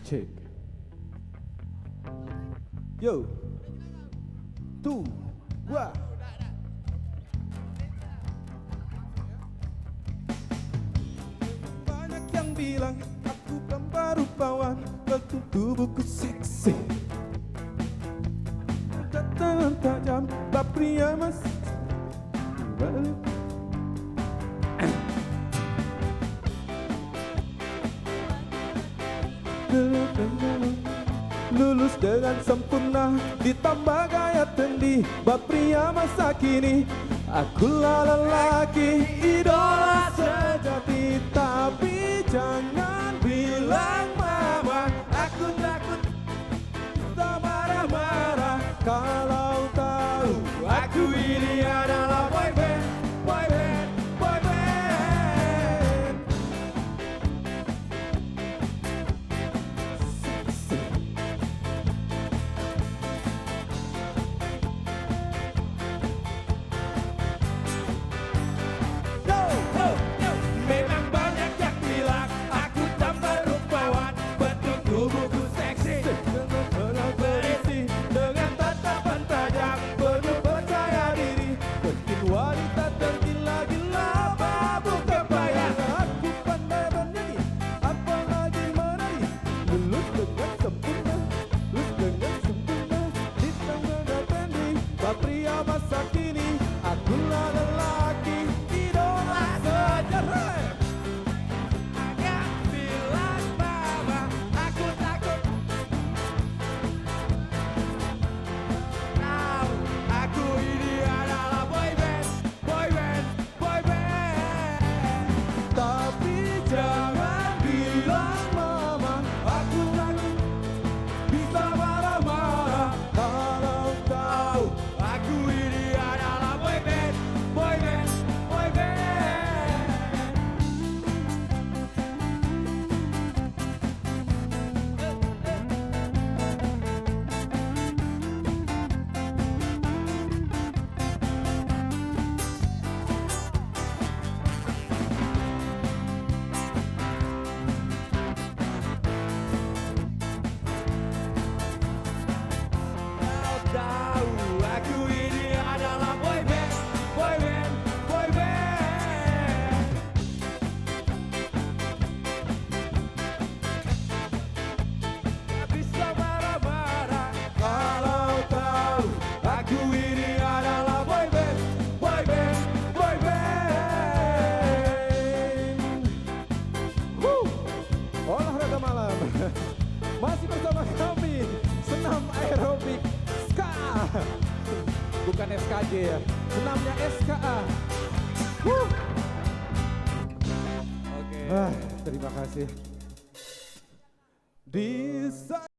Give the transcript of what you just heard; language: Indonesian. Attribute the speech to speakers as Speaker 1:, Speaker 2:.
Speaker 1: Cek. Yo. Tuh, gua. Banyak yang bilang aku gambar rupawan, bentuk tubuhku seksi. Tangan tajam, bab pria masih balik. Lulus dengan sempurna, ditambah gaya tendi, bab pria masa kini. Akulah lelaki, idola sejati, tapi jangan bilang mama. Aku takut tak marah-marah kalau tahu aku ini adalah boyband, boyband, boyband. Memang banyak yang bilang aku tambah rupawan, bentuk tubuhku seksi, berisi dengan tatapan tajam, penuh percaya diri, bikin wanita tergila-gila, mabuk kepayang. Aku pandai bernyanyi, apalagi menari, lulus dengan sempurna, lulus dengan sempurna, ditambah gaya tendi, bab pria masa kini. Akulah lelaki, idola sejarah. Jangan bilang mama, aku takut tahu aku ini adalah boyband, boyband, boyband. Tapi jangan bilang mama, aku takut bisa marah-marah kalau tahu aku ini adalah boyband, boyband, boyband. Kau tahu aku ini adalah boyband, boyband, boyband. Tak bisa marah-marah kalau tahu aku ini adalah boyband, boyband, boyband. Olahraga malam masih bersama kami, senam aerobik SKA, bukan SKJ ya, senamnya SKA. Oke. Terima kasih. Di